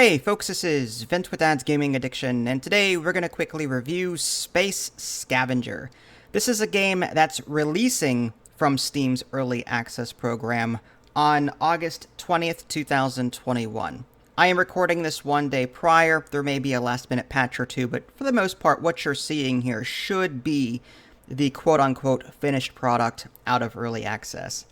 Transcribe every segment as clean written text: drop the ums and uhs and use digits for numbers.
Hey folks, this is Vince with Dad's Gaming Addiction, and today we're going to quickly review Space Scavenger. This is a game that's releasing from Steam's Early Access program on August 20th, 2021. I am recording this one day prior. There may be a last-minute patch or two, but for the most part, what you're seeing here should be the quote-unquote finished product out of Early Access.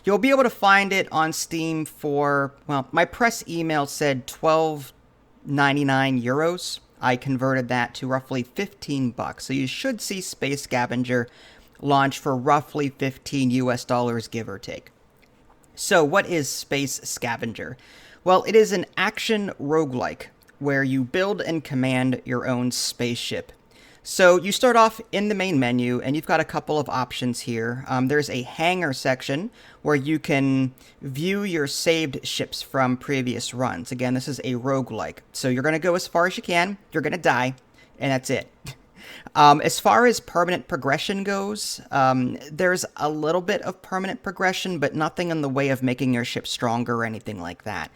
You'll be able to find it on Steam for, well, my press email said 12.99 euros. I converted that to roughly 15 bucks. So you should see Space Scavenger launch for roughly 15 US dollars, give or take. So what is Space Scavenger? Well, it is an action roguelike where you build and command your own spaceship. So you start off in the main menu, and you've got a couple of options here. There's a hangar section where you can view your saved ships from previous runs. Again, this is a roguelike. So you're going to go as far as you can, you're going to die, and that's it. As far as permanent progression goes, there's a little bit of permanent progression, but nothing in the way of making your ship stronger or anything like that.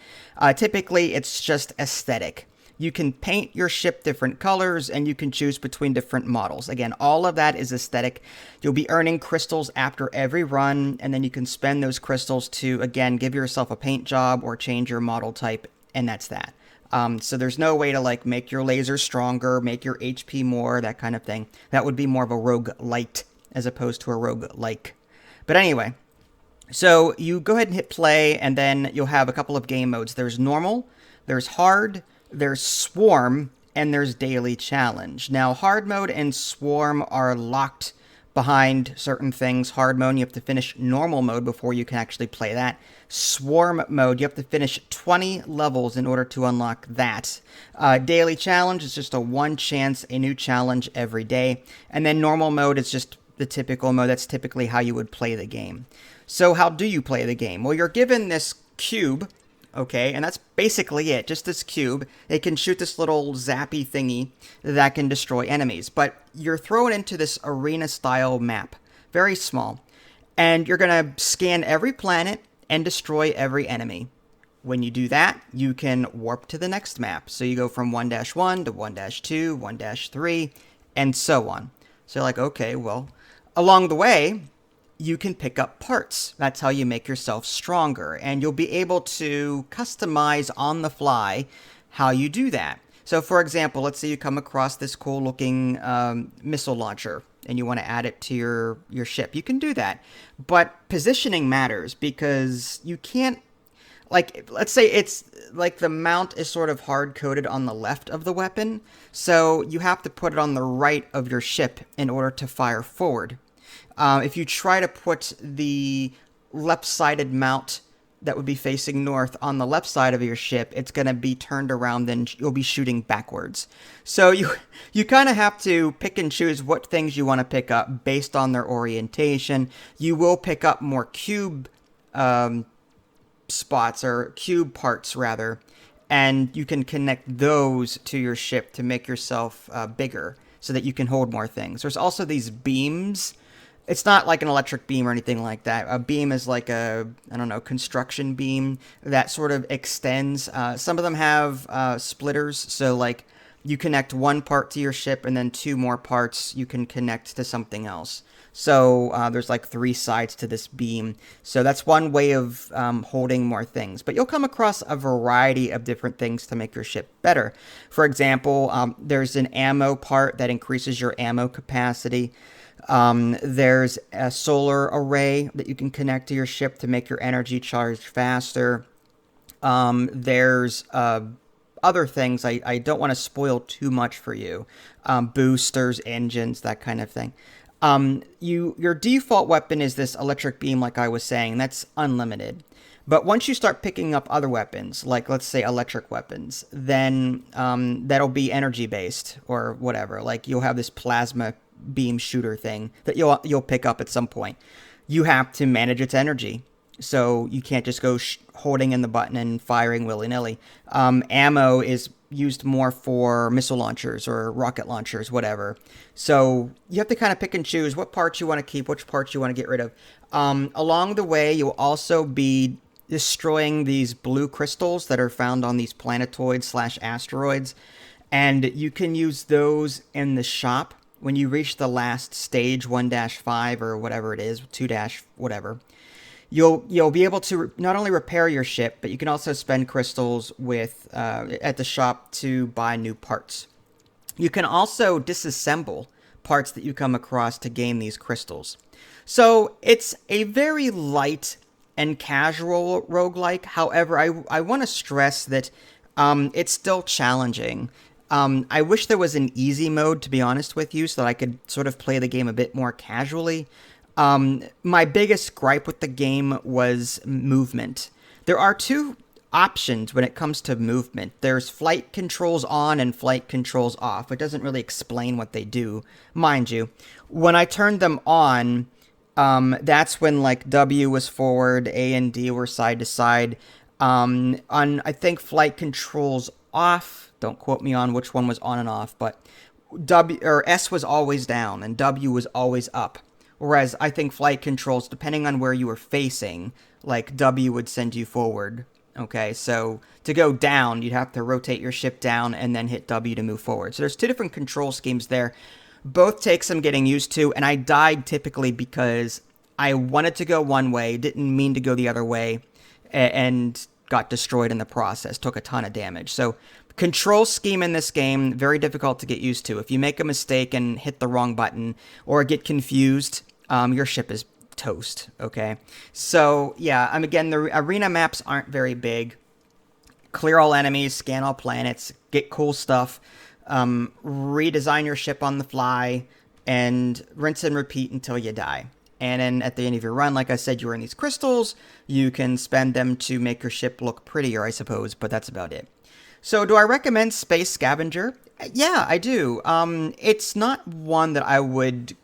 Typically, it's just aesthetic. You can paint your ship different colors, and you can choose between different models. Again, all of that is aesthetic. You'll be earning crystals after every run, and then you can spend those crystals to, again, give yourself a paint job or change your model type, and that's that. So there's no way to, like, make your lasers stronger, make your HP more, that kind of thing. That would be more of a roguelite as opposed to a roguelike. But anyway, so you go ahead and hit play, and then you'll have a couple of game modes. There's normal, there's hard, there's Swarm, and there's Daily Challenge. Now, Hard Mode and Swarm are locked behind certain things. Hard Mode, you have to finish Normal Mode before you can actually play that. Swarm Mode, you have to finish 20 levels in order to unlock that. Daily Challenge is just a one chance, a new challenge every day. And then Normal Mode is just the typical mode. That's typically how you would play the game. So how do you play the game? Well, you're given this cube. Okay, and that's basically it, just this cube. It can shoot this little zappy thingy that can destroy enemies, but you're thrown into this arena-style map, very small, and you're going to scan every planet and destroy every enemy. When you do that, you can warp to the next map. So you go from 1-1 to 1-2, 1-3, and so on. So you're like, okay, well, along the way, you can pick up parts. That's how you make yourself stronger. And you'll be able to customize on the fly how you do that. So for example, let's say you come across this cool looking missile launcher and you want to add it to your ship. You can do that. But positioning matters because you can't, like, let's say it's like the mount is sort of hard-coded on the left of the weapon. So you have to put it on the right of your ship in order to fire forward. If you try to put the left-sided mount that would be facing north on the left side of your ship, it's going to be turned around and you'll be shooting backwards. So you kind of have to pick and choose what things you want to pick up based on their orientation. You will pick up more cube spots, or cube parts rather, and you can connect those to your ship to make yourself bigger so that you can hold more things. There's also these beams. It's not like an electric beam or anything like that. A beam is like a, I don't know, construction beam that sort of extends. Some of them have splitters, so like you connect one part to your ship and then two more parts you can connect to something else. So there's like three sides to this beam. So that's one way of holding more things. But you'll come across a variety of different things to make your ship better. For example, there's an ammo part that increases your ammo capacity. There's a solar array that you can connect to your ship to make your energy charge faster. There's other things. I don't want to spoil too much for you. Boosters, engines, that kind of thing. Your default weapon is this electric beam, like I was saying. That's unlimited. But once you start picking up other weapons, like let's say electric weapons, then that'll be energy based or whatever. Like you'll have this plasma beam shooter thing that you'll pick up at some point. You have to manage its energy. So you can't just go holding in the button and firing willy-nilly. Ammo is used more for missile launchers or rocket launchers, whatever. So you have to kind of pick and choose what parts you want to keep, which parts you want to get rid of. Along the way, you'll also be destroying these blue crystals that are found on these planetoids slash asteroids. And you can use those in the shop when you reach the last stage, 1-5 or whatever it is, 2- whatever. You'll be able to not only repair your ship, but you can also spend crystals with at the shop to buy new parts. You can also disassemble parts that you come across to gain these crystals. So it's a very light and casual roguelike. However, I want to stress that it's still challenging. I wish there was an easy mode, to be honest with you, so that I could sort of play the game a bit more casually. My biggest gripe with the game was movement. There are two options when it comes to movement. There's flight controls on and flight controls off. It doesn't really explain what they do, mind you. When I turned them on, that's when like W was forward, A and D were side to side. On I think flight controls off. Don't quote me on which one was on and off, but W or S was always down and W was always up. Whereas I think flight controls, depending on where you were facing, like W would send you forward. Okay, so to go down, you'd have to rotate your ship down and then hit W to move forward. So there's two different control schemes there. Both take some getting used to, and I died typically because I wanted to go one way, didn't mean to go the other way, and got destroyed in the process, took a ton of damage. So control scheme in this game, very difficult to get used to. If you make a mistake and hit the wrong button or get confused, your ship is toast, okay? So, yeah, again, the arena maps aren't very big. Clear all enemies, scan all planets, get cool stuff, redesign your ship on the fly, and rinse and repeat until you die. And then at the end of your run, like I said, you earn these crystals. You can spend them to make your ship look prettier, I suppose, but that's about it. So do I recommend Space Scavenger? Yeah, I do. It's not one that I would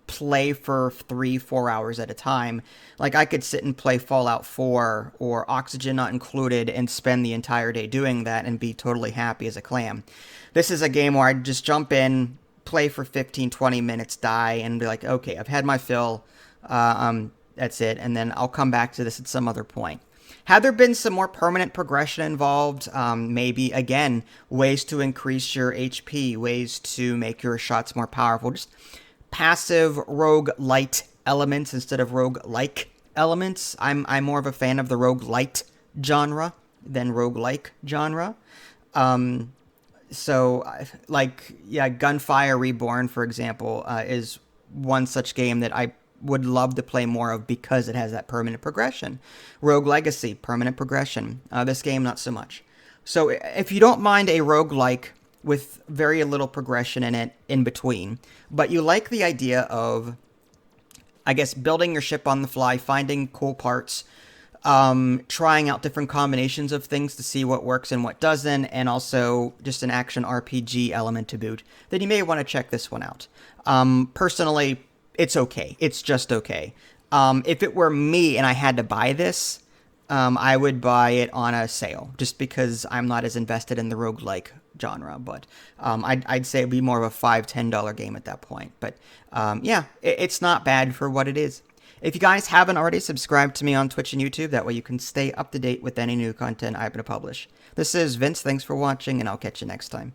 play for 3-4 hours at a time. Like, I could sit and play Fallout 4 or Oxygen Not Included and spend the entire day doing that and be totally happy as a clam. This is a game where I'd just jump in, play for 15-20 minutes, die, and be like, okay, I've had my fill. That's it, and then I'll come back to this at some other point. Had there been some more permanent progression involved, maybe, again, ways to increase your HP, ways to make your shots more powerful, just passive roguelite elements instead of roguelike elements. I'm more of a fan of the roguelite genre than roguelike genre. So, like, yeah, Gunfire Reborn, for example, is one such game that I would love to play more of because it has that permanent progression. Rogue Legacy, permanent progression. This game, not so much. So if you don't mind a roguelike with very little progression in it in between, but you like the idea of, I guess, building your ship on the fly, finding cool parts, trying out different combinations of things to see what works and what doesn't, and also just an action RPG element to boot, then you may want to check this one out. Personally, it's okay. It's just okay. If it were me and I had to buy this, I would buy it on a sale, just because I'm not as invested in the roguelike genre. But I'd say it'd be more of a $5-10 game at that point. But yeah, it's not bad for what it is. If you guys haven't already, subscribed to me on Twitch and YouTube. That way you can stay up to date with any new content I'm going to publish. This is Vince. Thanks for watching, and I'll catch you next time.